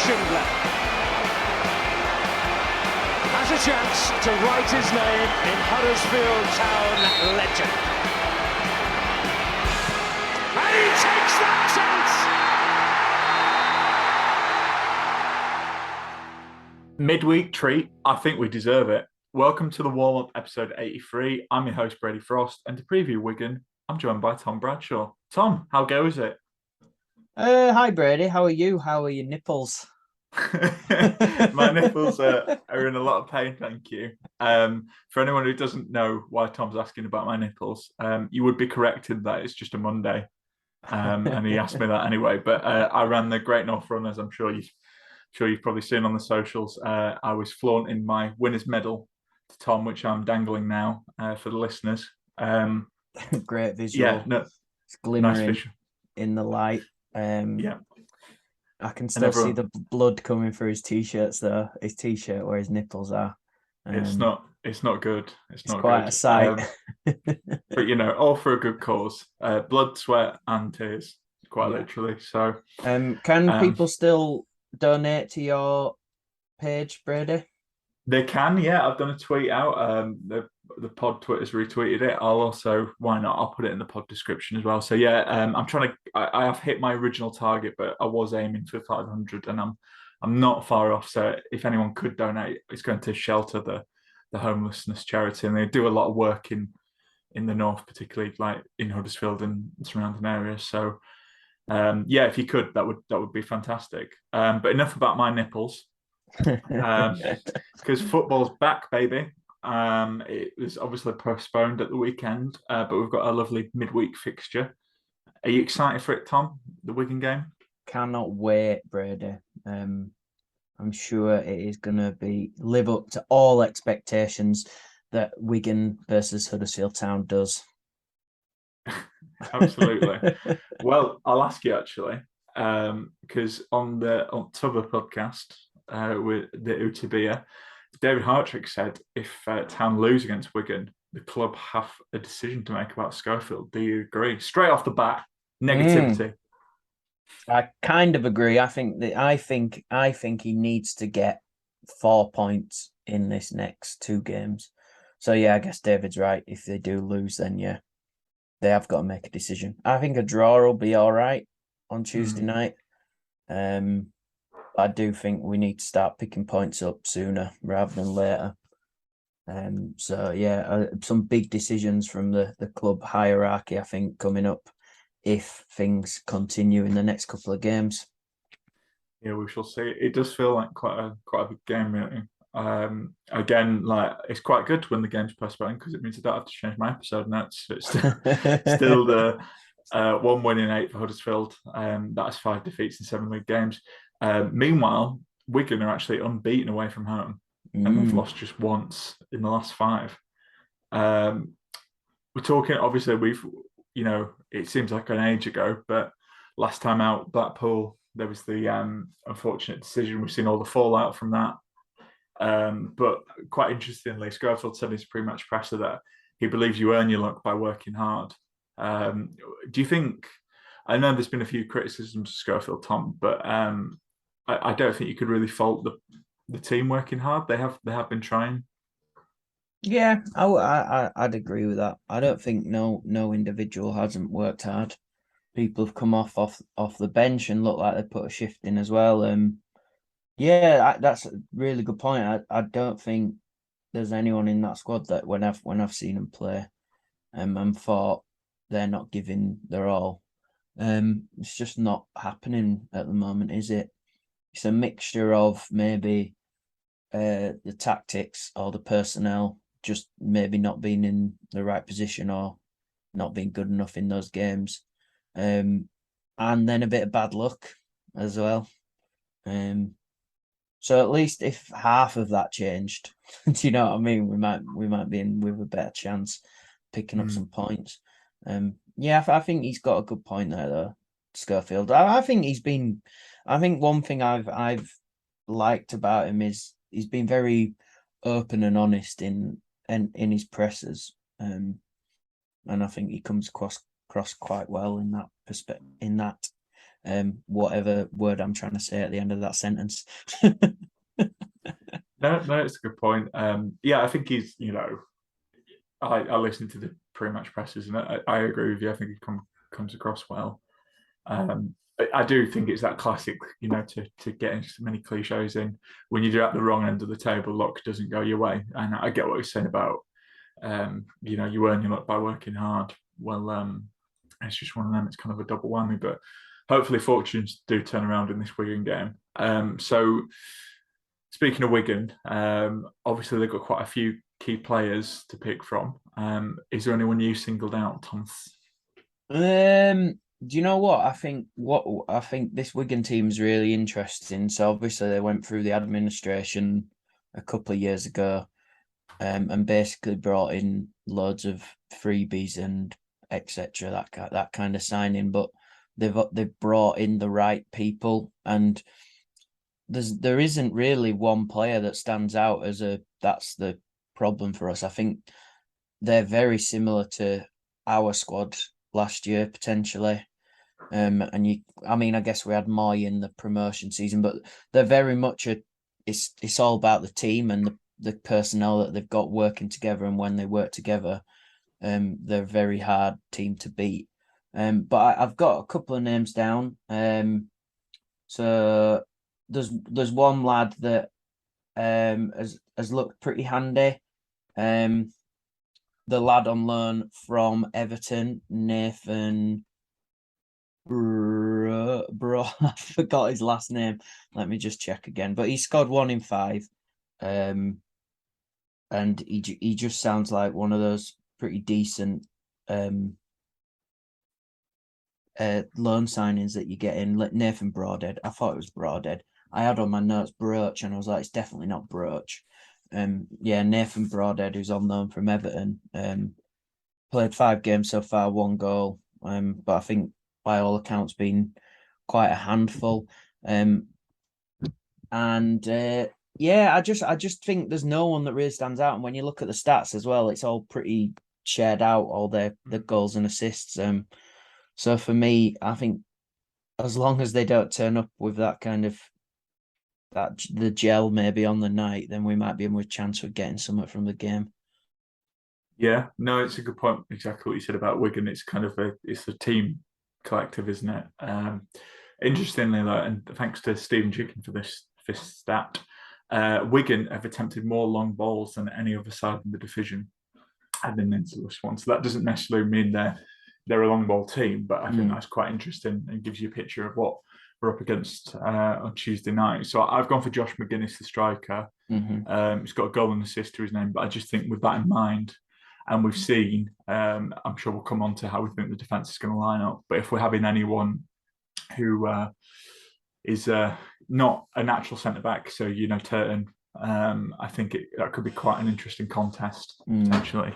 Schindler has a chance to write his name in Huddersfield Town legend. And he takes that chance! Midweek treat. I think we deserve it. Welcome to the warm-up episode 83. I'm your host, Brady Frost, and to preview Wigan, I'm joined by Tom Bradshaw. Tom, how goes it? Hi, Brady. How are you? How are your nipples? My nipples are in a lot of pain, thank you. For anyone who doesn't know why Tom's asking about my nipples, you would be corrected that it's just a Monday. And he asked me that anyway. But I ran the Great North Run, as I'm sure you've probably seen on the socials. I was flaunting my winner's medal to Tom, which I'm dangling now for the listeners. Great visual. Yeah, no, it's glimmering nice visual in the light. Yeah, I can still see the blood coming through his t-shirts though. His t-shirt where his nipples are. It's not good. It's not quite good. A sight. But all for a good cause. Blood, sweat, and tears, quite literally. So, can people still donate to your page, Brady? They can, yeah. I've done a tweet out. The pod Twitter's retweeted it. I'll also, why not? I'll put it in the pod description as well. So yeah, I'm trying to. I have hit my original target, but I was aiming for 500, and I'm not far off. So if anyone could donate, it's going to shelter the homelessness charity, and they do a lot of work in the north, particularly like in Huddersfield and surrounding areas. So yeah, if you could, that would be fantastic. But enough about my nipples. Because football's back, baby. It was obviously postponed at the weekend, but we've got a lovely midweek fixture. Are you excited for it, Tom? The Wigan game? Cannot wait, Brady. I'm sure it is going to live up to all expectations that Wigan versus Huddersfield Town does. Absolutely. Well, I'll ask you actually, because on Tubber podcast with the Utabia, David Hartrick said if Town lose against Wigan, the club have a decision to make about Schofield. Do you agree? Straight off the bat, negativity. I kind of agree. I think he needs to get 4 points in this next 2 games. So yeah, I guess David's right. If they do lose, then yeah, they have got to make a decision. I think a draw will be all right on Tuesday night. I do think we need to start picking points up sooner rather than later. So yeah, some big decisions from the club hierarchy, I think, coming up if things continue in the next couple of games. Yeah, we shall see. It does feel like quite a big game, really. Again, like it's quite good when the game's postponed because it means I don't have to change my episode notes. It's still the 1 win in 8 for Huddersfield. That's 5 defeats in 7 league games. Meanwhile, Wigan are actually unbeaten away from home, and they've lost just once in the last 5. We're talking, obviously, it seems like an age ago, but last time out, Blackpool, there was the unfortunate decision. We've seen all the fallout from that. But quite interestingly, Schofield said in his pre-match presser that he believes you earn your luck by working hard. Do you think? I know there's been a few criticisms of Schofield, Tom, but I don't think you could really fault the team working hard. They have been trying. Yeah, I'd agree with that. I don't think no individual hasn't worked hard. People have come off the bench and look like they put a shift in as well. Yeah, that's a really good point. I don't think there's anyone in that squad that when I've seen them play, and thought they're not giving their all. It's just not happening at the moment, is it? It's a mixture of maybe the tactics or the personnel just maybe not being in the right position or not being good enough in those games, and then a bit of bad luck as well. So at least if half of that changed, do you know what I mean? We might be in with a better chance picking up some points. Yeah, I think he's got a good point there though, Schofield. I think one thing I've liked about him is he's been very open and honest in his presses, and I think he comes across quite well in that whatever word I'm trying to say at the end of that sentence. No, it's a good point. Yeah, I think he's, I listened to the pre-match presses, and I agree with you. I think he comes across well. I do think it's that classic, to get into so many cliches in. When you're at the wrong end of the table, luck doesn't go your way. And I get what he's saying about, you earn your luck by working hard. Well, it's just one of them. It's kind of a double whammy, but hopefully fortunes do turn around in this Wigan game. So speaking of Wigan, obviously they've got quite a few key players to pick from. Is there anyone you singled out, Thomas? Do you know what? I think this Wigan team is really interesting. So obviously they went through the administration a couple of years ago, and basically brought in loads of freebies and etc. That kind of signing, but they've brought in the right people, and there isn't really one player that stands out as that's the problem for us. I think they're very similar to our squad last year potentially. I guess we had Moy in the promotion season, but they're very much it's all about the team and the personnel that they've got working together, and when they work together, they're a very hard team to beat. But I've got a couple of names down. So there's one lad that has looked pretty handy. The lad on loan from Everton, Nathan Bro, I forgot his last name. Let me just check again. But he scored 1 in 5. And he just sounds like one of those pretty decent loan signings that you get in. Nathan Broadhead. I thought it was Broadhead. I had on my notes Broach, and I was like, it's definitely not Broach. Nathan Broadhead, who's on loan from Everton. Played 5 games so far, 1 goal. But I think by all accounts been quite a handful. I just think there's no one that really stands out. And when you look at the stats as well, it's all pretty shared out, all the goals and assists. So for me, I think as long as they don't turn up with that kind of the gel maybe on the night, then we might be in with a chance of getting something from the game. Yeah, no, it's a good point. Exactly what you said about Wigan. It's kind of it's a team collective, isn't it? Interestingly, and thanks to Stephen Chicken for this stat, Wigan have attempted more long balls than any other side in the division heading into this one. So that doesn't necessarily mean they're a long ball team, but I think that's quite interesting and gives you a picture of what we're up against on Tuesday night. So I've gone for Josh McGuinness, the striker. He's got a goal and assist to his name, but I just think with that in mind, and we've seen, I'm sure we'll come on to how we think the defence is going to line up. But if we're having anyone who is not a natural centre-back, so, Turton, I think that could be quite an interesting contest, potentially.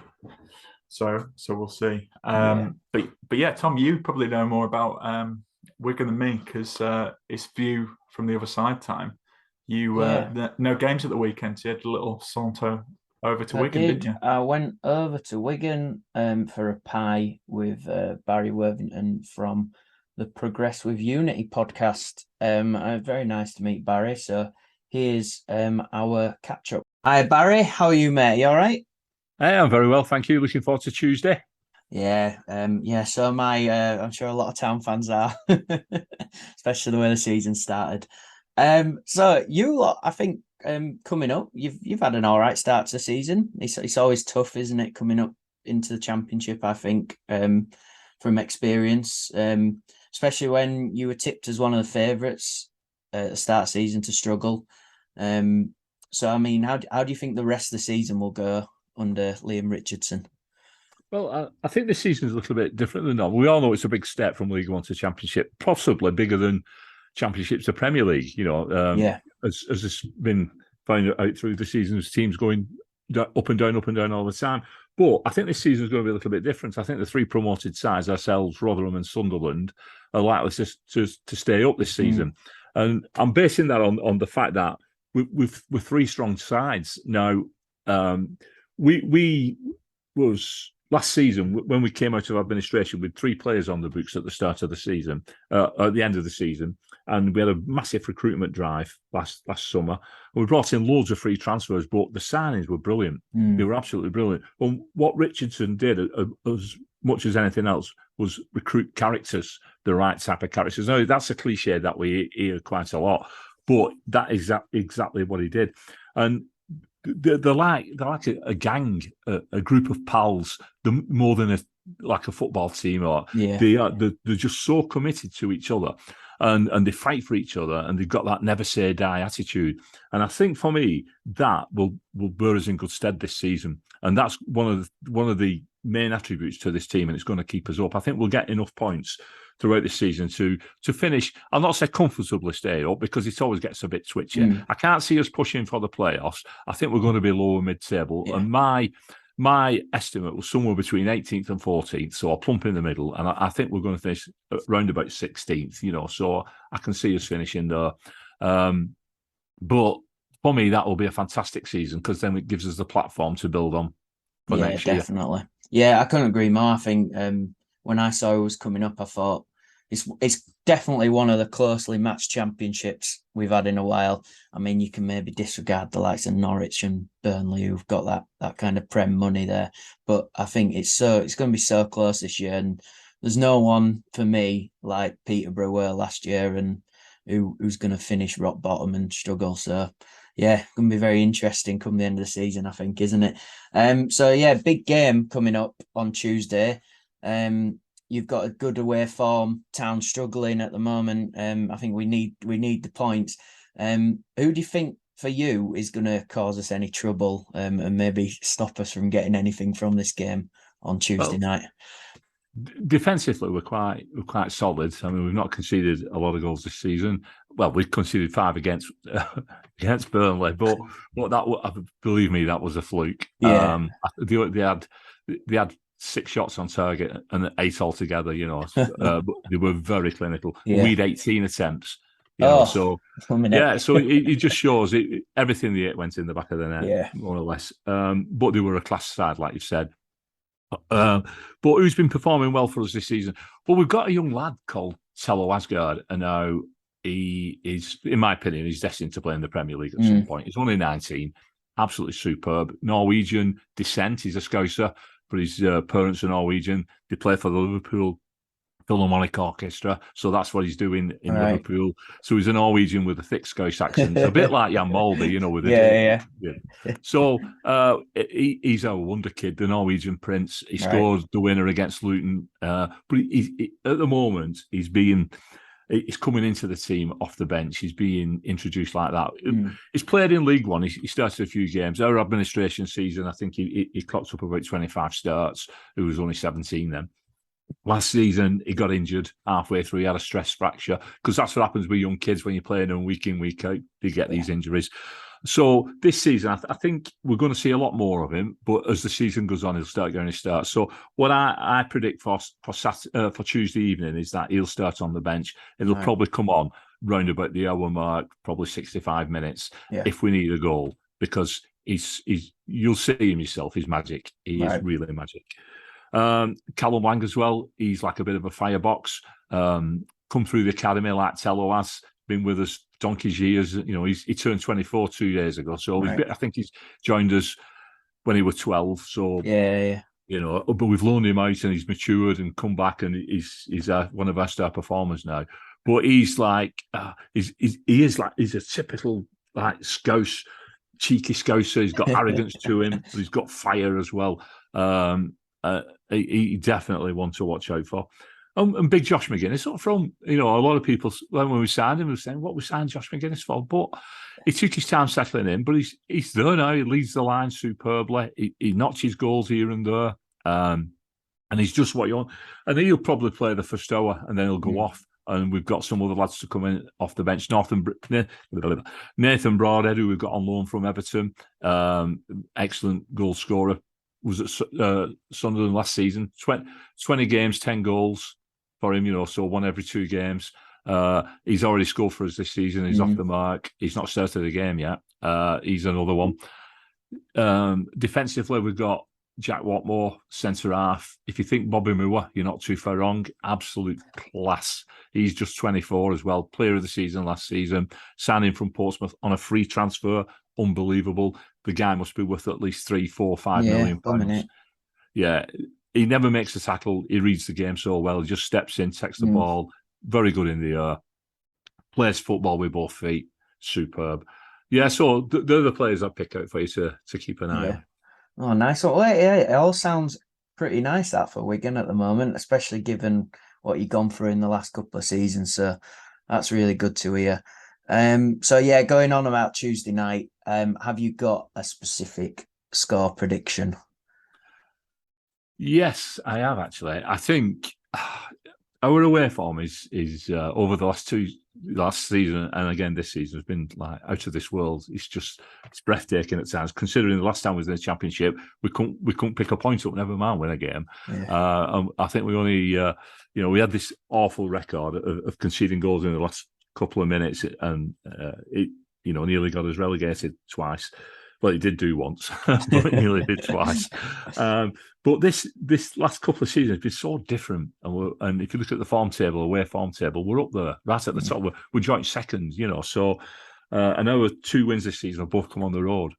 So we'll see. But yeah, Tom, you probably know more about Wigan than me, because it's view from the other side time. You no games at the weekend, so you had a little saunter over to Wigan, didn't you? I went over to Wigan for a pie with Barry Worthington from the Progress with Unity podcast. Very nice to meet Barry. So here's our catch up. Hi Barry, how are you, mate? You all right? Hey, I'm very well, thank you. Looking forward to Tuesday. Yeah. So I'm sure a lot of Town fans are, especially the way the season started. So you lot, I think, coming up, you've had an all right start to the season. It's always tough, isn't it, coming up into the Championship? I think from experience, especially when you were tipped as one of the favourites at the start of the season to struggle. So I mean, how do you think the rest of the season will go under Liam Richardson? Well, I think this season is a little bit different than normal. We all know it's a big step from League One to Championship, possibly bigger than Championship to Premier League. As has been found out through the seasons, teams going up and down all the time. But I think this season is going to be a little bit different. I think the 3 promoted sides, ourselves, Rotherham and Sunderland, are likely to stay up this season. And I'm basing that on the fact that we're 3 strong sides now. We was last season, when we came out of administration with 3 players on the books at the start of the season, at the end of the season, and we had a massive recruitment drive last summer. We brought in loads of free transfers, but the signings were brilliant. They were absolutely brilliant. And what Richardson did, as much as anything else, was recruit characters, the right type of characters. Now, that's a cliche that we hear quite a lot, but that is exactly what he did. And they're like a gang, a group of pals, more than a football team. Or they're just so committed to each other, and they fight for each other, and they've got that never say die attitude. And I think for me that will bear us in good stead this season. And that's one of the main attributes to this team, and it's going to keep us up. I think we'll get enough points throughout the season to finish. I'll not say comfortably stay up, because it always gets a bit twitchy. I can't see us pushing for the playoffs. I think we're going to be lower mid-table, and my estimate was somewhere between 18th and 14th, so I'll plump in the middle, and I think we're going to finish around about 16th. So I can see us finishing there. But for me, that will be a fantastic season, because then it gives us the platform to build on for next year. Definitely. Yeah, I couldn't agree more. I think when I saw it was coming up, I thought it's definitely one of the closely matched championships we've had in a while. I mean, you can maybe disregard the likes of Norwich and Burnley, who've got that kind of Prem money there, but I think it's going to be so close this year, and there's no one for me like Peterborough were last year, and who's going to finish rock bottom and struggle. So yeah, going to be very interesting come the end of the season, I think, isn't it? So yeah, big game coming up on Tuesday. You've got a good away form. Town struggling at the moment. I think we need the points. Who do you think for you is going to cause us any trouble and maybe stop us from getting anything from this game on Tuesday night? Defensively, we're quite solid. I mean, we've not conceded a lot of goals this season. Well, we've conceded 5 against Burnley, but that, believe me, that was a fluke. Yeah. They had 6 shots on target and 8 altogether. But they were very clinical. Yeah. We had 18 attempts. So it just shows everything they went in the back of the net, more or less. But they were a class side, like you said. But who's been performing well for us this season? Well, we've got a young lad called Tello Asgard, and now he is, in my opinion, he's destined to play in the Premier League at some point. He's only 19, absolutely superb. Norwegian descent, he's a Scouser, but his parents are Norwegian. They play for the Liverpool Philharmonic Orchestra, so that's what he's doing in Liverpool. So he's a Norwegian with a thick Scouse accent, a bit like Jan Molde, with yeah. So he's a wonder kid, the Norwegian prince. He scored the winner against Luton, but he, at the moment he's coming into the team off the bench. He's being introduced like that. He's played in League One. He started a few games. Our administration season, I think he clocked up about 25 starts. He was only 17 then. Last season, he got injured halfway through. He had a stress fracture, because that's what happens with young kids when you're playing them week in, week out. They get these injuries. So this season, I think we're going to see a lot more of him. But as the season goes on, he'll start getting his start. So what I predict for Tuesday evening is that he'll start on the bench. It'll probably come on round about the hour mark, probably 65 minutes, if we need a goal, because you'll see him yourself. He's magic. He is really magic. Callum Wang as well. He's like a bit of a firebox. Come through the academy like Tello has, been with us donkey's years. He turned 24 2 days ago. So I think he's joined us when he was 12. So but we've loaned him out and he's matured and come back, and he's one of our star performers now. But he's like he's a typical like Scouse, cheeky Scouser. He's got arrogance to him, but he's got fire as well. He definitely one to watch out for. And big Josh McGuinness, not from, a lot of people, when we signed him, we were saying, what we signed Josh McGuinness for? But he took his time settling in, but he's there now. He leads the line superbly. He notches goals here and there. And he's just what you want. And he'll probably play the first hour, and then he'll go off. And we've got some other lads to come in off the bench. Nathan Broadhead, who we've got on loan from Everton, excellent goal scorer. Was at Sunderland last season. 20 games, 10 goals for him, so 1 every 2 games. He's already scored for us this season. He's off the mark. He's not started the game yet. He's another one. Defensively, we've got Jack Watmore, centre half. If you think Bobby Moore, you're not too far wrong. Absolute class. He's just 24 as well. Player of the season last season. Signing from Portsmouth on a free transfer. Unbelievable. The guy must be worth at least 3, 4, 5 million pounds. Yeah, he never makes a tackle. He reads the game so well. He just steps in, takes the ball. Very good in the air. Plays football with both feet. Superb. Yeah, so they're the players I pick out for you to keep an eye on. Oh, nice. Well, yeah, it all sounds pretty nice that for Wigan at the moment, especially given what you've gone through in the last couple of seasons. So that's really good to hear. So yeah, going on about Tuesday night, have you got a specific score prediction? Yes, I have actually. I think our away form is over the last season and again this season has been like out of this world. It's breathtaking at times. Considering the last time we was in the Championship, we couldn't pick a point up, never mind win a game. Yeah. I think we only we had this awful record of conceding goals in the last couple of minutes, and it nearly got us relegated twice. Well, it did do once, but it nearly did twice. But this last couple of seasons has been so different. And if you look at the form table, away form table, we're up there, right at the top. We're joint seconds, So, and our 2 wins this season have both come on the road.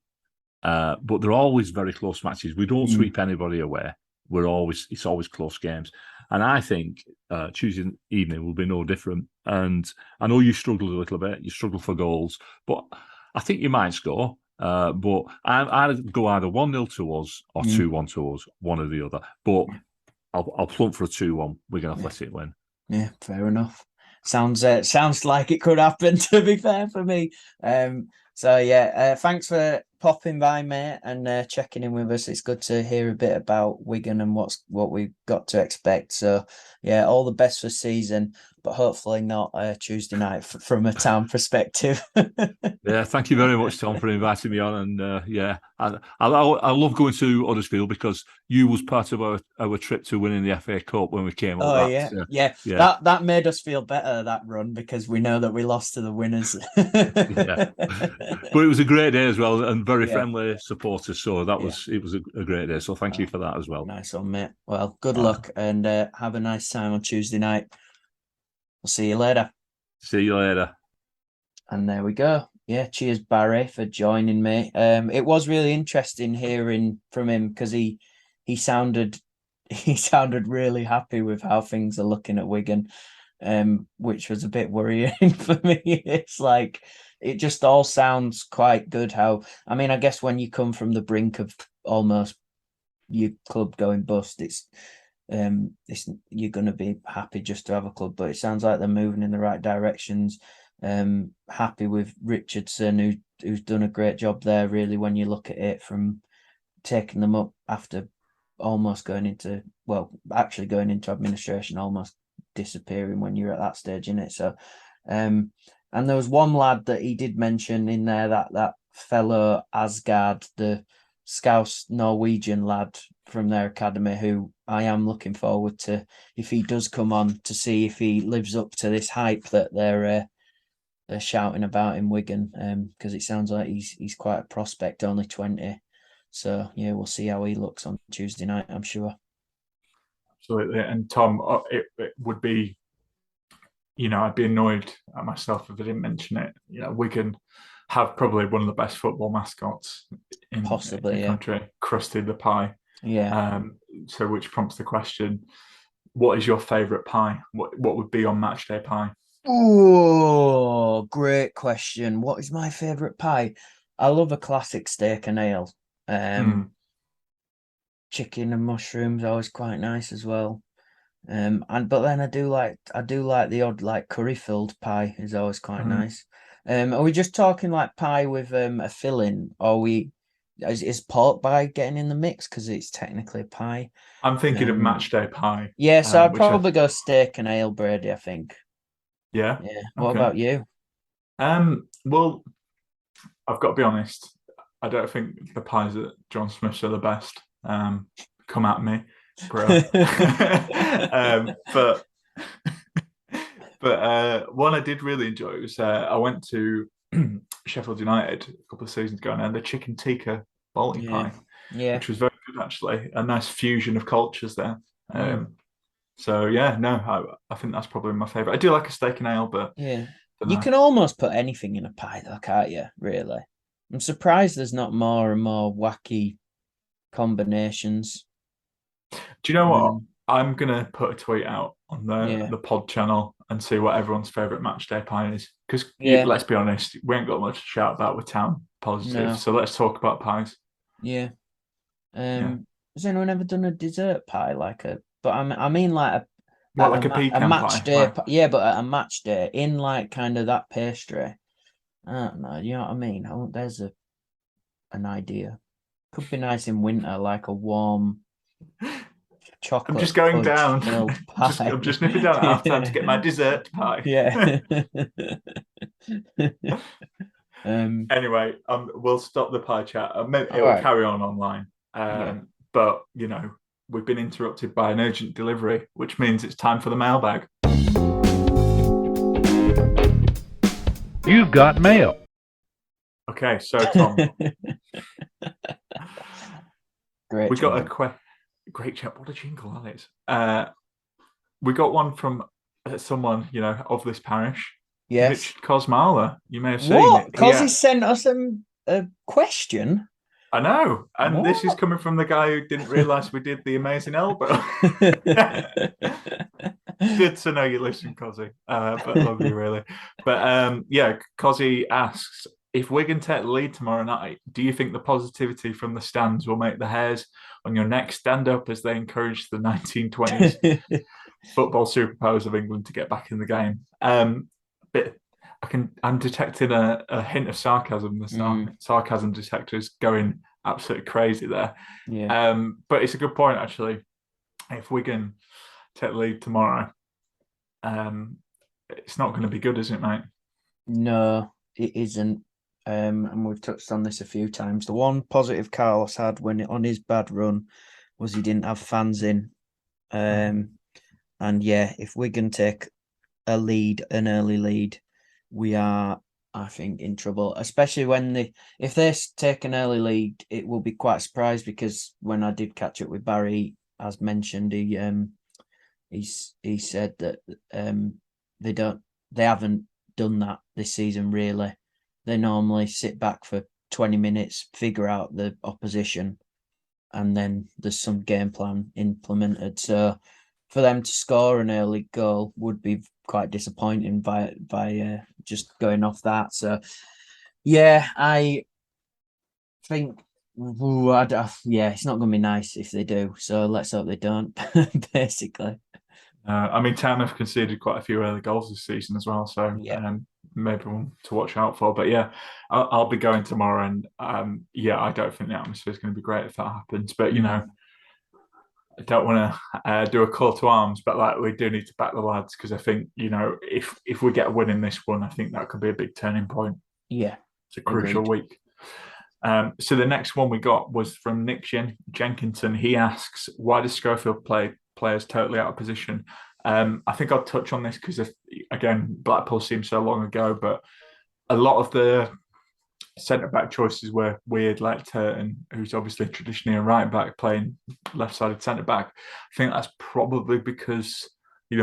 But they're always very close matches. We don't sweep anybody away. It's always close games. And I think Tuesday evening will be no different. And I know you struggled a little bit. You struggled for goals. But I think you might score. But I'd go either 1-0 to us or 2-1 to us, one or the other. But I'll plump for a 2-1. We're going to let it win. Yeah, fair enough. Sounds like it could happen, to be fair, for me. So yeah, thanks for popping by, mate, and checking in with us. It's good to hear a bit about Wigan and what we've got to expect. So yeah, all the best for season, but hopefully not Tuesday night from a town perspective. Yeah, thank you very much, Tom, for inviting me on. And I love going to Huddersfield because you was part of our trip to winning the FA Cup when we came up. Oh, yeah. That made us feel better, that run, because we know that we lost to the winners. Yeah. But it was a great day as well, and very friendly supporters. So it was a great day. So thank you for that as well. Nice one, mate. Well, good luck and have a nice time on Tuesday night. We'll see you later. See you later. And there we go. Yeah, cheers, Barry, for joining me. It was really interesting hearing from him because he sounded really happy with how things are looking at Wigan, which was a bit worrying for me. It's like it just all sounds quite good. I guess when you come from the brink of almost your club going bust, it's you're going to be happy just to have a club, but it sounds like they're moving in the right directions. Happy with Richardson, who's done a great job there, really, when you look at it, from taking them up after almost going into administration, almost disappearing when you're at that stage, innit? So and there was one lad that he did mention in there, that fellow Asgard, the Scouse Norwegian lad from their academy, who I am looking forward to, if he does come on, to see if he lives up to this hype that they're shouting about in Wigan, because it sounds like he's quite a prospect, only 20. So yeah, we'll see how he looks on Tuesday night, I'm sure. Absolutely. And Tom, it would be, I'd be annoyed at myself if I didn't mention it. Wigan have probably one of the best football mascots in the country, Krusty the Pie. Yeah. So which prompts the question, what is your favourite pie? What would be on match day pie? Oh, great question. What is my favourite pie? I love a classic steak and ale. Chicken and mushrooms always quite nice as well. But then I do like the odd like curry filled pie is always quite nice. Are we just talking like pie with a filling, or is pork pie getting in the mix because it's technically a pie? I'm thinking of match day pie. Yeah, so I'd probably go steak and ale, Brady, I think. Yeah. What about you? Well, I've got to be honest. I don't think the pies at John Smith's are the best. Come at me, bro. But one I did really enjoy was I went to Sheffield United a couple of seasons ago, and the chicken tikka Balti pie, which was very good actually. A nice fusion of cultures there. So yeah, no, I think that's probably my favourite. I do like a steak and ale, but you can almost put anything in a pie though, can't you? Really, I'm surprised there's not more and more wacky combinations. Do you know what? I'm gonna put a tweet out on the pod channel and see what everyone's favourite match day pie is. Because let's be honest, we ain't got much to shout about with Town positive. So let's talk about pies. Yeah. Has anyone ever done a dessert pie But I mean like a pecan match pie? Day. Yeah, but at a match day in like kind of that pastry. I don't know. You know what I mean? There's an idea. Could be nice in winter, like a warm chocolate. I'm just going down. Pie. I'm just nipping down at half time to get my dessert pie. Yeah. Anyway, we'll stop the pie chat. It will carry on online. But we've been interrupted by an urgent delivery, which means it's time for the mailbag. You've got mail. Okay, so Tom, we got a great chat. What a jingle that is! We got one from someone of this parish. Yes, Rich Cosmala. You may have seen it. Because he sent us a question. I know, and this is coming from the guy who didn't realise we did the amazing elbow. Good to know you listen, Cozzy. But love you really. But Cozzy asks, if Wigan take the lead tomorrow night, do you think the positivity from the stands will make the hairs on your neck stand up as they encourage the 1920s football superpowers of England to get back in the game? But I'm detecting a hint of sarcasm. The sarcasm detector is going absolutely crazy there. But it's a good point actually. If Wigan take the lead tomorrow, it's not going to be good, is it, mate? No, it isn't. And we've touched on this a few times. The one positive Carlos had on his bad run was he didn't have fans in. And if Wigan take an early lead, we are, I think, in trouble. Especially if they take an early lead, it will be quite surprised because when I did catch up with Barry, as mentioned, he said that they haven't done that this season really. They normally sit back for 20 minutes, figure out the opposition, and then there's some game plan implemented. So for them to score an early goal would be quite disappointing by just going off that. So I think it's not going to be nice if they do. So let's hope they don't. Basically. Town have conceded quite a few early goals this season as well, so maybe one to watch out for. But I'll be going tomorrow, and I don't think the atmosphere is going to be great if that happens. But I don't want to do a call to arms, but we do need to back the lads because I think if we get a win in this one, I think that could be a big turning point. Yeah, it's a crucial week. So the next one we got was from Nick Jenkinson. He asks, why does Schofield play players totally out of position? I think I'll touch on this because, again, Blackpool seems so long ago, but a lot of the centre-back choices were weird, like Turton, who's obviously traditionally a right-back playing left-sided centre-back. I think that's probably because,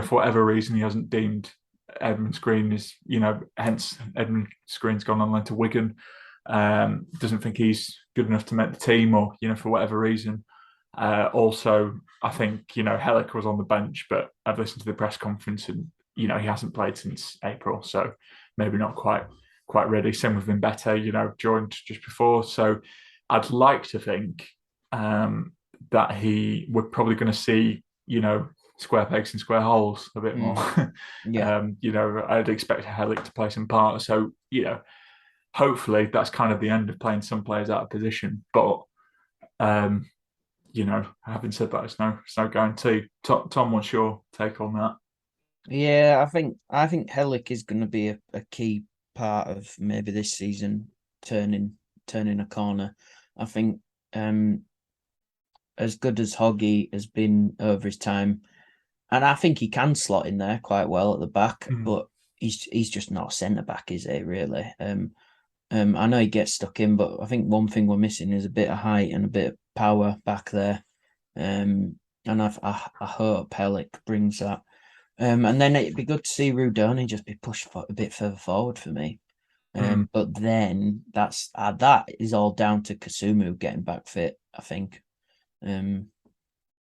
for whatever reason, he hasn't deemed Edmund Screen is, hence Edmund Screen's gone on loan to Wigan. Doesn't think he's good enough to make the team or, for whatever reason. Also, I think, Hellick was on the bench, but I've listened to the press conference and, he hasn't played since April. So maybe not quite ready. Same with Mbete, joined just before. So I'd like to think that we're probably going to see, square pegs and square holes a bit more. I'd expect Hellick to play some part. So, hopefully that's kind of the end of playing some players out of position. But having said that, it's no guarantee. Tom, what's your take on that? Yeah, I think Hellick is going to be a key part of maybe this season turning a corner. I think as good as Hoggy has been over his time, and I think he can slot in there quite well at the back, but he's just not a centre back, is he? Really? I know he gets stuck in, but I think one thing we're missing is a bit of height and a bit of power back there. And I hope Pellick brings that. And then it'd be good to see Rudoni just be pushed a bit further forward for me. But then that is all down to Kasumu getting back fit, I think. And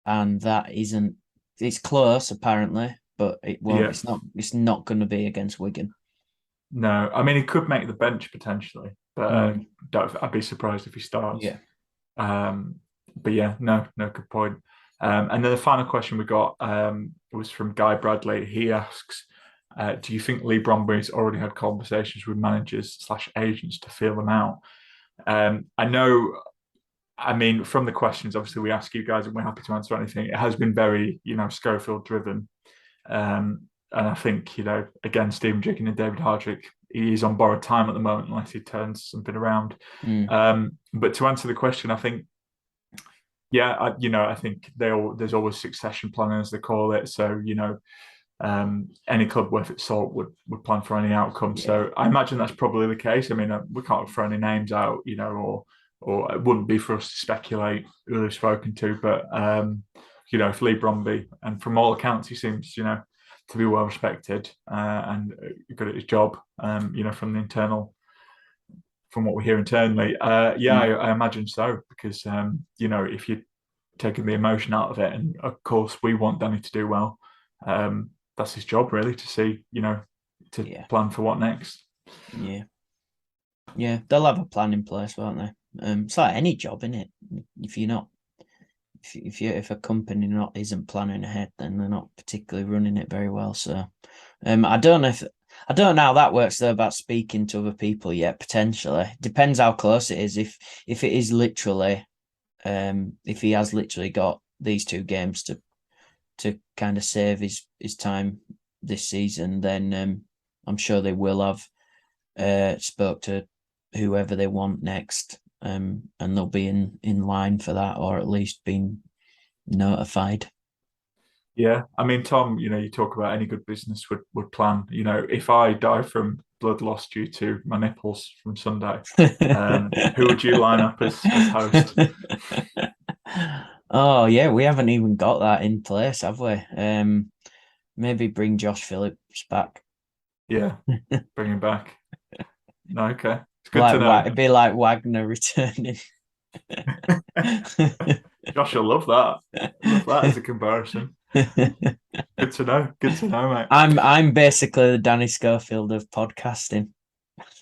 that isn't. It's close apparently, but it's not. It's not going to be against Wigan. No, I mean he could make the bench potentially, but I'd be surprised if he starts. Yeah. But yeah, no, good point. And then the final question we got was from Guy Bradley. He asks, do you think Lee Bromby's already had conversations with managers/agents to feel them out? I know, I mean, from the questions, obviously we ask you guys and we're happy to answer anything. It has been very, Schofield driven. And I think, again, Stephen Jiggin and David Hardrick, he's on borrowed time at the moment unless he turns something around. But to answer the question, I think, I think there's always succession planning, as they call it. So, any club worth its salt would plan for any outcome. Yeah. So I imagine that's probably the case. I mean, we can't throw any names out, or it wouldn't be for us to speculate who they've spoken to. But, if Lee Bromby, and from all accounts, he seems, to be well respected and good at his job, from what we hear internally. I imagine so, because, if you're taking the emotion out of it, and of course we want Danny to do well, that's his job really, to see, to plan for what next. Yeah, they'll have a plan in place, won't they? It's like any job, isn't it? If a company isn't planning ahead, then they're not particularly running it very well. So, I don't know how that works though about speaking to other people yet. Potentially depends how close it is. If it is literally, if he has literally got these 2 games to kind of save his time this season, then I'm sure they will have spoke to whoever they want next. And they'll be in line for that, or at least been notified. Yeah, I mean, Tom, you talk about any good business would plan. If I die from blood loss due to my nipples from Sunday, who would you line up as host? Oh yeah, we haven't even got that in place, have we? Maybe bring Josh Phillips back. Yeah, bring him back. No, okay. It's good to know. It'd be like Wagner returning. Josh will love that. Love that as a comparison. Good to know, mate. I'm basically the Danny Schofield of podcasting.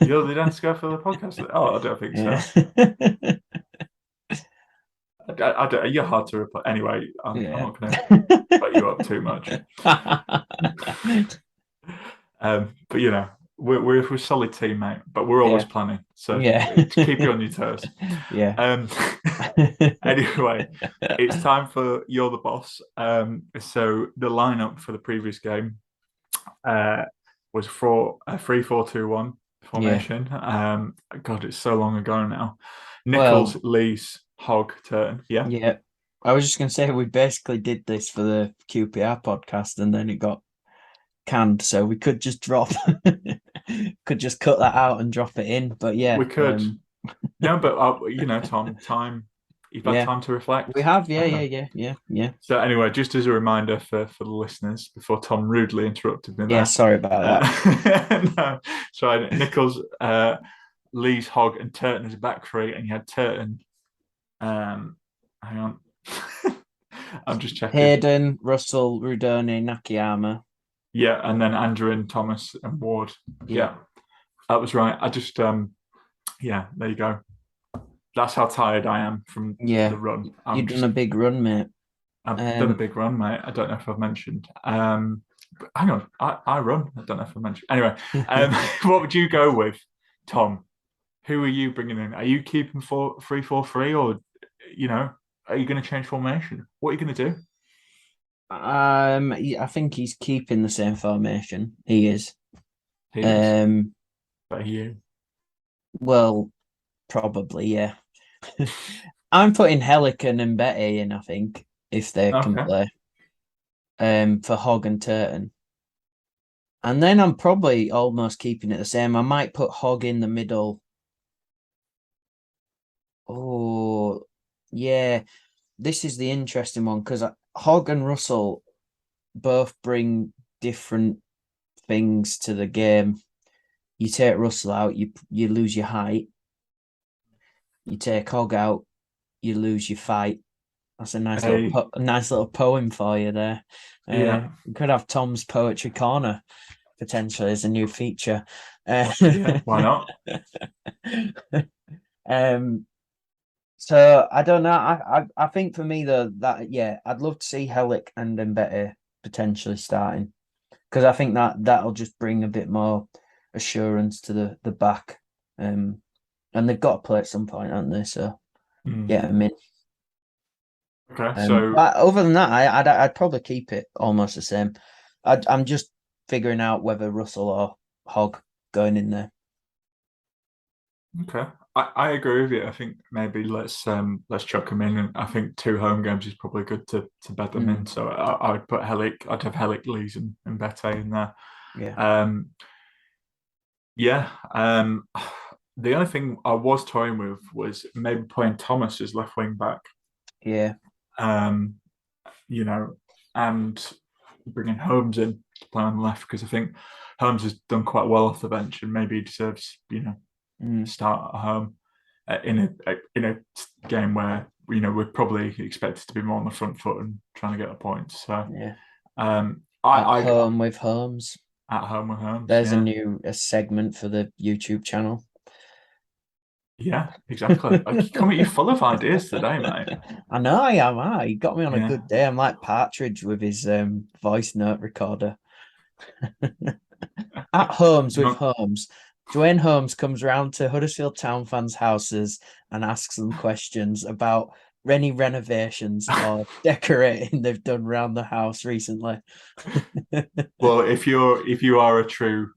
You're the Danny Schofield of podcasting? Oh, I don't think so. I don't, you're hard to replace. Anyway, I'm not going to put you up too much. But we're a solid team, mate. But we're always planning, so keep you on your toes. Anyway, it's time for You're the Boss. So the lineup for the previous game was for a 3-4-2-1 formation. God, it's so long ago now. Nichols, Lees, Hogg, Turton. Yeah. I was just going to say we basically did this for the QPR podcast, and then it got canned, so we could just cut that out and drop it in. But yeah, we could. No, but Tom, you've had time to reflect. We have, yeah. So anyway, just as a reminder for the listeners, before Tom rudely interrupted me there. Yeah, sorry about that. No, sorry. Nichols, Lees, Hogg, and Turton as a back three, and you had Turton. Hang on, I'm just checking. Hayden, Russell, Rudoni, Nakayama. Yeah, and then Andrew and Thomas and Ward. Yeah, that was right. I just, there you go. That's how tired I am from the run. You've done a big run, mate. I've done a big run, mate. I don't know if I've mentioned. Hang on, I run. I don't know if I've mentioned. Anyway, what would you go with, Tom? Who are you bringing in? Are you keeping 3-4-3, or are you going to change formation? What are you going to do? I think he's keeping the same formation. He is. But are you? Well, probably, yeah. I'm putting Helican and Betty in, I think, if they can play. For Hogg and Turton. And then I'm probably almost keeping it the same. I might put Hogg in the middle Oh, yeah. This is the interesting one because Hogg and Russell both bring different things to the game. You take Russell out, you lose your height. You take Hogg out, you lose your fight. That's a nice little poem for you there. Yeah. We could have Tom's Poetry Corner potentially as a new feature. Yeah, why not? So I don't know. I think for me though that I'd love to see Helic and Mbete potentially starting because I think that'll just bring a bit more assurance to the back. And they've got to play at some point, haven't they? So get them in. Okay, so but other than that, I'd probably keep it almost the same. I'm just figuring out whether Russell or Hogg going in there. Okay, I agree with you. I think maybe let's chuck them in, and I think 2 home games is probably good to bed them in. So I would put Helic. I'd have Helic, Lees, and Mbete in there. Yeah. The only thing I was toying with was maybe playing Thomas as left wing back. Yeah. You know, and bringing Holmes in to play on the left because I think Holmes has done quite well off the bench and maybe he deserves, start at home in a game where we're probably expected to be more on the front foot and trying to get a point. So yeah, at home with Holmes. At home with Holmes. There's a segment for the YouTube channel. Yeah, exactly. Come at you full of ideas today, mate. I know I am. He got me on a good day. I'm like Partridge with his voice note recorder. At Holmes with Holmes. Dwayne Holmes comes round to Huddersfield Town fans' houses and asks them questions about any renovations or decorating they've done around the house recently. Well, if you are a true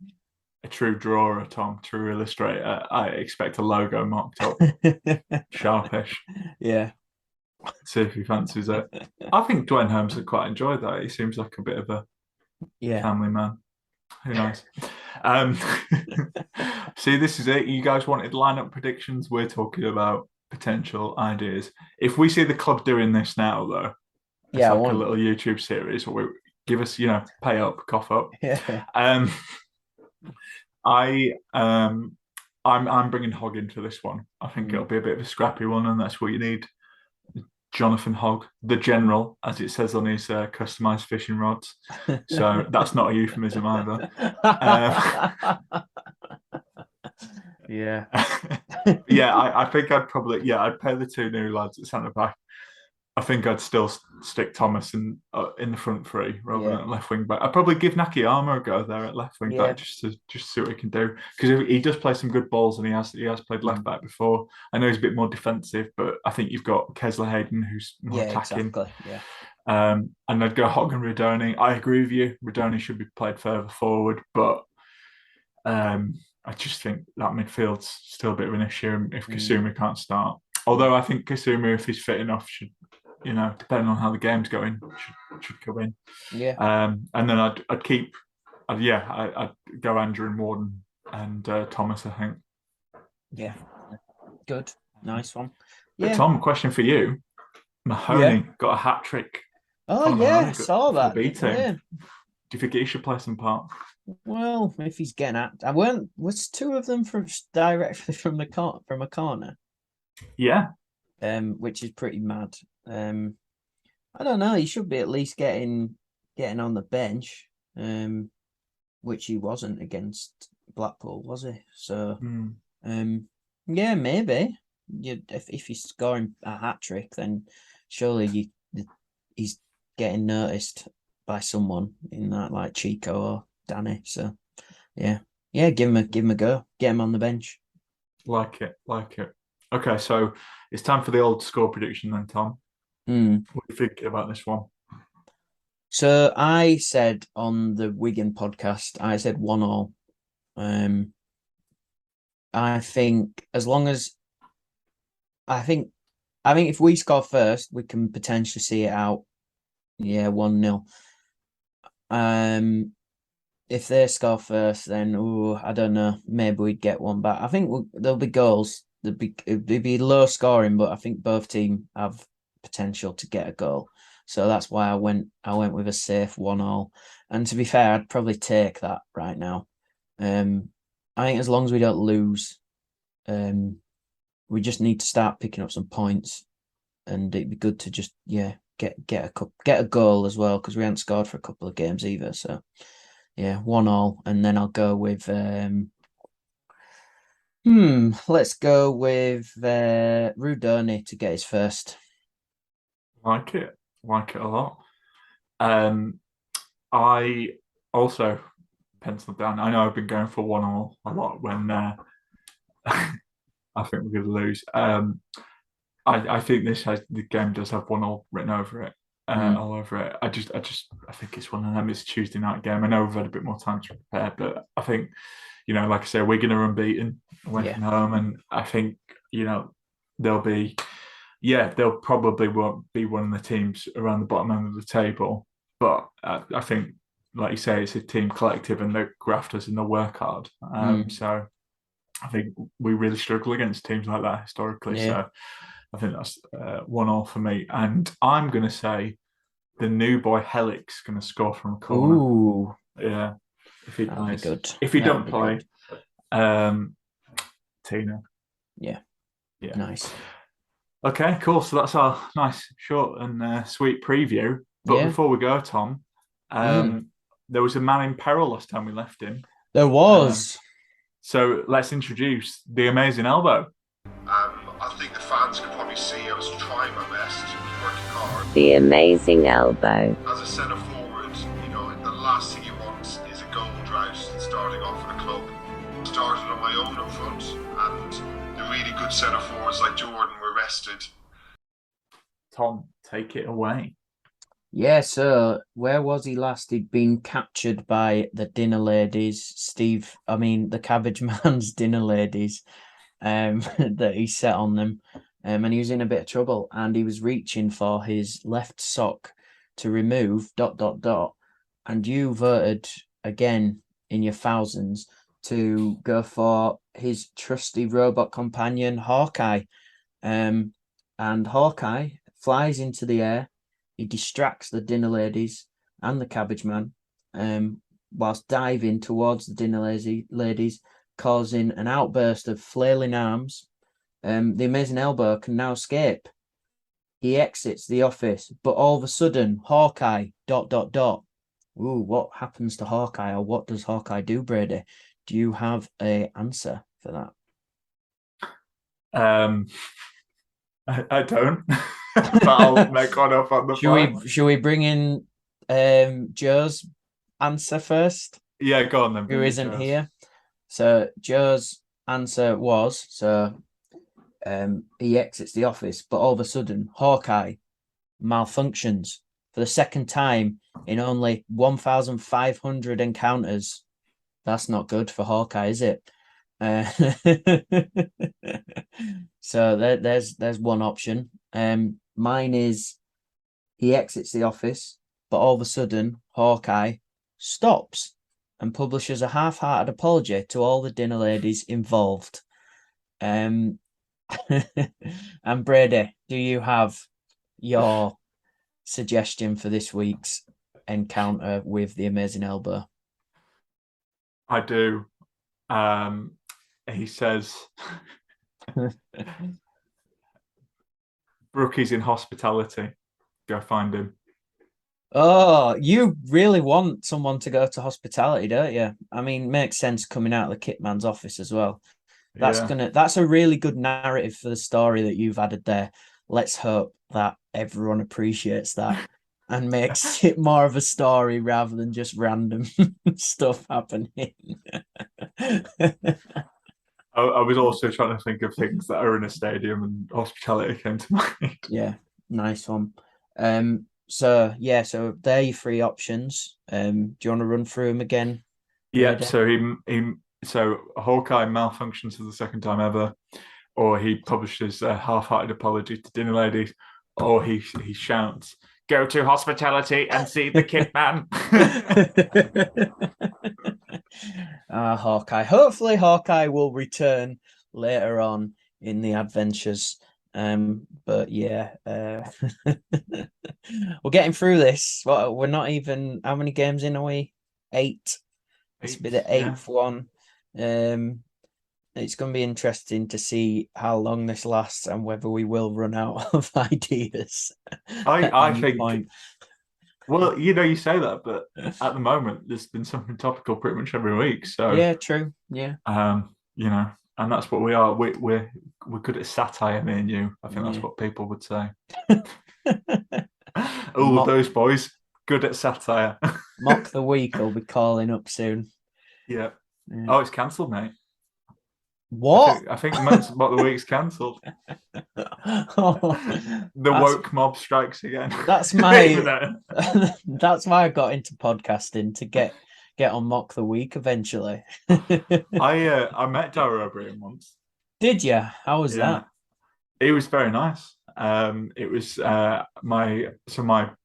drawer, Tom, true illustrator, I expect a logo marked up, sharpish. Yeah. See if he fancies it. I think Dwayne Holmes would quite enjoy that. He seems like a bit of a family man. Who knows? See, this is it. You guys wanted lineup predictions. We're talking about potential ideas. If we see the club doing this now, though, it's like a little YouTube series where give us, pay up, cough up. Yeah. I'm bringing Hogg into this one. I think it'll be a bit of a scrappy one, and that's what you need. Jonathan Hogg, the general, as it says on his customized fishing rods. So that's not a euphemism either. Yeah. I think I'd probably, I'd pay the 2 new lads at centre back. I think I'd still stick Thomas in the front 3 rather than left wing back. I'd probably give Nakayama a go there at left wing back just to see what he can do, because he does play some good balls and he has played left back before. I know he's a bit more defensive, but I think you've got Kesler Hayden who's more attacking. Exactly. Yeah. And I'd go Hogg and Radoni. I agree with you. Radoni should be played further forward, but I just think that midfield's still a bit of an issue if Kasuma can't start. Although I think Kasuma, if he's fit enough, should, depending on how the game's going, should come in. Yeah. And then I'd go Andrew and Warden and Thomas, I think. Yeah. Good. Nice one. But Tom, question for you. Mahoney got a hat trick. Oh, I saw that. B team. Do you think he should play some part? Well, if he's getting at, was 2 of them directly from a corner? Yeah. Which is pretty mad. I don't know. He should be at least getting on the bench, which he wasn't against Blackpool, was he? So, maybe. If he's scoring a hat trick, then surely he's getting noticed by someone in that, like Chico or Danny. So, give him a go. Get him on the bench. Like it. Okay, so it's time for the old score prediction then, Tom. What are you thinking about this one? So I said on the Wigan podcast, I said 1-1. I think if we score first, we can potentially see it out. 1-0. If they score first, then I don't know. Maybe we'd get one back. I think there'll be goals. it'd be low scoring, but I think both teams have potential to get a goal. So that's why I went with a safe 1-1. And to be fair, I'd probably take that right now. I think as long as we don't lose, we just need to start picking up some points, and it'd be good to just get a goal as well, because we haven't scored for a couple of games either. So 1-1, and then I'll go with let's go with Rudoni to get his first. Like it a lot. I also penciled down. I know I've been going for 1-1 a lot when I think we're going to lose. I think the game does have 1-1 written over it, all over it. I think it's one of them. It's a Tuesday night game. I know we've had a bit more time to prepare, but I think, like I say, we're going to unbeaten away from home, and I think they'll probably won't be one of the teams around the bottom end of the table, but I think, like you say, it's a team collective, and they're grafters and they'll work hard. So I think we really struggle against teams like that historically. So I think that's 1-1 for me. And I'm going to say the new boy Helix going to score from a corner. Ooh. Yeah. If he plays. Good. If he don't play, Tina. Yeah. Nice. Okay, cool. So that's our nice, short and sweet preview. But before we go, Tom, there was a man in peril last time we left him. There was. So let's introduce the amazing Elbow. I think the fans could probably see I was trying my best, working hard. The amazing Elbow. As a centre forward, the last thing you want is a goal drought starting off for the club. Started on my own up front, and the really good centre forwards like Jordan were rested. Tom, take it away. Yeah, so where was he last? He'd been captured by the dinner ladies, the Cabbage Man's dinner ladies, that he set on them. And he was in a bit of trouble, and he was reaching for his left sock to remove ... And you voted again in your thousands to go for his trusty robot companion, Hawkeye. And Hawkeye flies into the air. He distracts the dinner ladies and the Cabbage Man, whilst diving towards the dinner ladies, causing an outburst of flailing arms. The amazing Elbow can now escape. He exits the office, but all of a sudden, Hawkeye ... Ooh, what happens to Hawkeye, or what does Hawkeye do, Brady? Do you have an answer for that? I don't. But I'll make one up on the fly. Should we bring in Joe's answer first? Yeah, go on then. Who isn't here? So Joe's answer was, he exits the office, but all of a sudden Hawkeye malfunctions for the second time in only 1,500 encounters. That's not good for Hawkeye, is it? So there's one option. Mine is he exits the office, but all of a sudden Hawkeye stops and publishes a half-hearted apology to all the dinner ladies involved. And Brady, do you have your suggestion for this week's encounter with the amazing Elbow? I do. He says Brookie's in hospitality. Go find him. Oh, you really want someone to go to hospitality, don't you? I mean, makes sense coming out of the kit man's office as well. That's a really good narrative for the story that you've added there. Let's hope that everyone appreciates that and makes it more of a story rather than just random stuff happening. I was also trying to think of things that are in a stadium, and hospitality came to mind. Yeah, nice one. So there are your three options. Do you want to run through them again? Yeah. So Hawkeye malfunctions for the second time ever, or he publishes a half-hearted apology to dinner ladies, or he shouts, "Go to hospitality and see the kit man." Hawkeye. Hopefully Hawkeye will return later on in the adventures. But yeah, we're getting through this. Well, we're not even, how many games in are we? 8. This will be the 8th one. It's going to be interesting to see how long this lasts and whether we will run out of ideas. I think. Well, you say that, but at the moment there's been something topical pretty much every week. So yeah, true. Yeah. And that's what we are. We're good at satire, me and you. I think that's what people would say. Oh, those boys, good at satire. Mock the Week will be calling up soon. Yeah. Oh, it's cancelled, mate. What? I think Mock the Week's cancelled. The woke mob strikes again. That's my. That's why I got into podcasting, to get on Mock the Week eventually. I met Darragh O'Brien once. Did you? How was that? It was very nice. It was my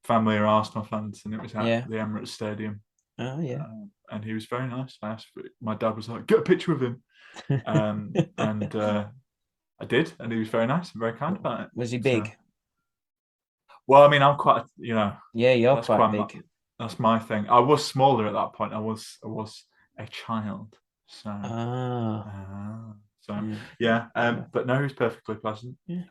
family are Arsenal fans, and it was at the Emirates Stadium. Oh yeah. And he was very nice. My dad was like, "Get a picture of him," and I did, and he was very nice and very kind about it. Was he big? Well, I mean, I'm quite, Yeah, you're quite big. That's my thing. I was smaller at that point. I was a child. So. But no, he was perfectly pleasant. Yeah,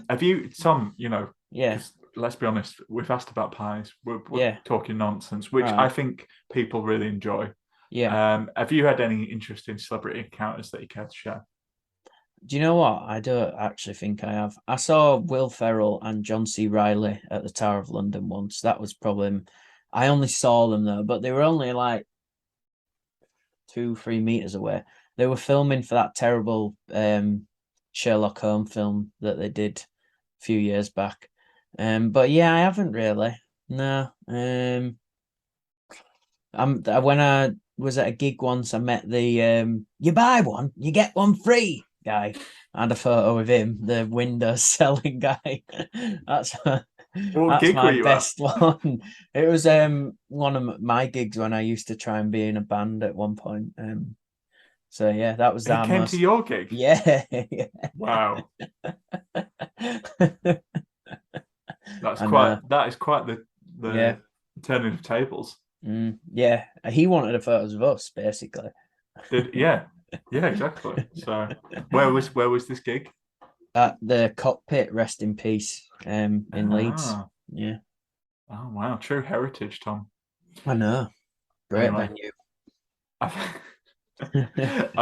have you, Tom? Yeah. Let's be honest. We've asked about pies. We're talking nonsense, which I think people really enjoy. Yeah. Have you had any interesting celebrity encounters that you care to share? Do you know what? I don't actually think I have. I saw Will Ferrell and John C. Reilly at the Tower of London once. That was probably. I only saw them though, but they were only like 2-3 meters away. They were filming for that terrible Sherlock Holmes film that they did a few years back. But yeah, I haven't really. No. When I was at a gig once, I met the you buy one, you get one free guy. I had a photo with him, the window selling guy. That's my best one. It was one of my gigs when I used to try and be in a band at one point. So yeah, that was that. He came to your gig? Yeah. Wow. That is quite the turning of tables. Yeah, he wanted a photos of us, basically. Yeah, exactly. So where was this gig? At the Cockpit, rest in peace, in Leeds. Yeah. Oh wow, true heritage, Tom. I know. Great venue. I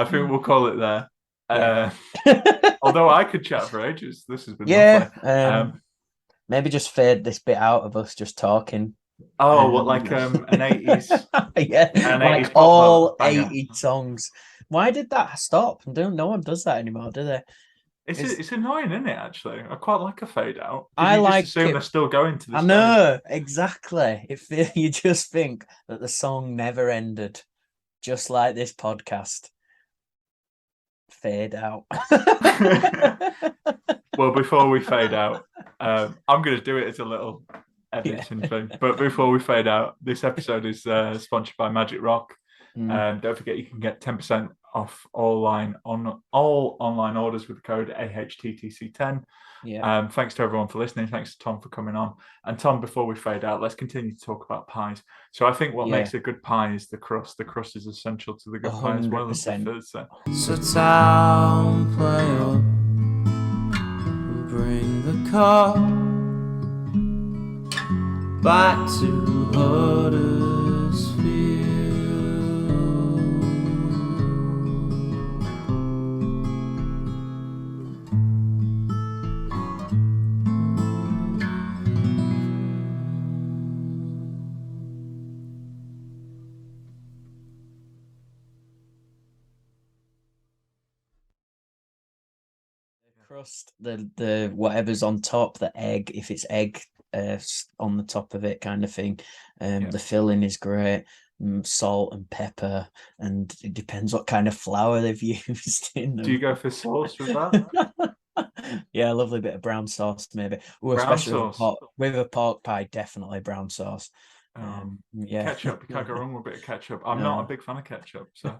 think we'll call it there. Although I could chat for ages. This has been lovely. Maybe just fade this bit out of us just talking. Oh, what, like an 80s? Yeah, an like 80s all 80 songs. Why did that stop? No one does that anymore, do they? It's annoying, isn't it, actually? I quite like a fade out. I like just assume they're still going to this. I know, exactly. You just think that the song never ended, just like this podcast. Fade out. Well, before we fade out, I'm going to do it as a little editing thing. But before we fade out, this episode is sponsored by Magic Rock. Don't forget, you can get 10% off all online orders with the code AHTTC10. Yeah. Thanks to everyone for listening. Thanks to Tom for coming on. And Tom, before we fade out, let's continue to talk about pies. So I think what makes a good pie is the crust. The crust is essential to the good pie as well. So town player, bring the car back to Huddersfield. Crust, the whatever's on top, the egg, if it's egg on the top of it, kind of thing. The filling is great. Salt and pepper, and it depends what kind of flour they've used in them. Do you go for sauce with that? Yeah, a lovely bit of brown sauce, maybe. Brown especially sauce. With a pork pie, definitely brown sauce. Ketchup. You can't go wrong with a bit of ketchup. I'm No. not a big fan of ketchup, so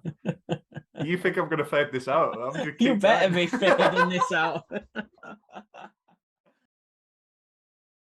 you think I'm going to fade this out? I'm gonna You keep better going. be fading this out.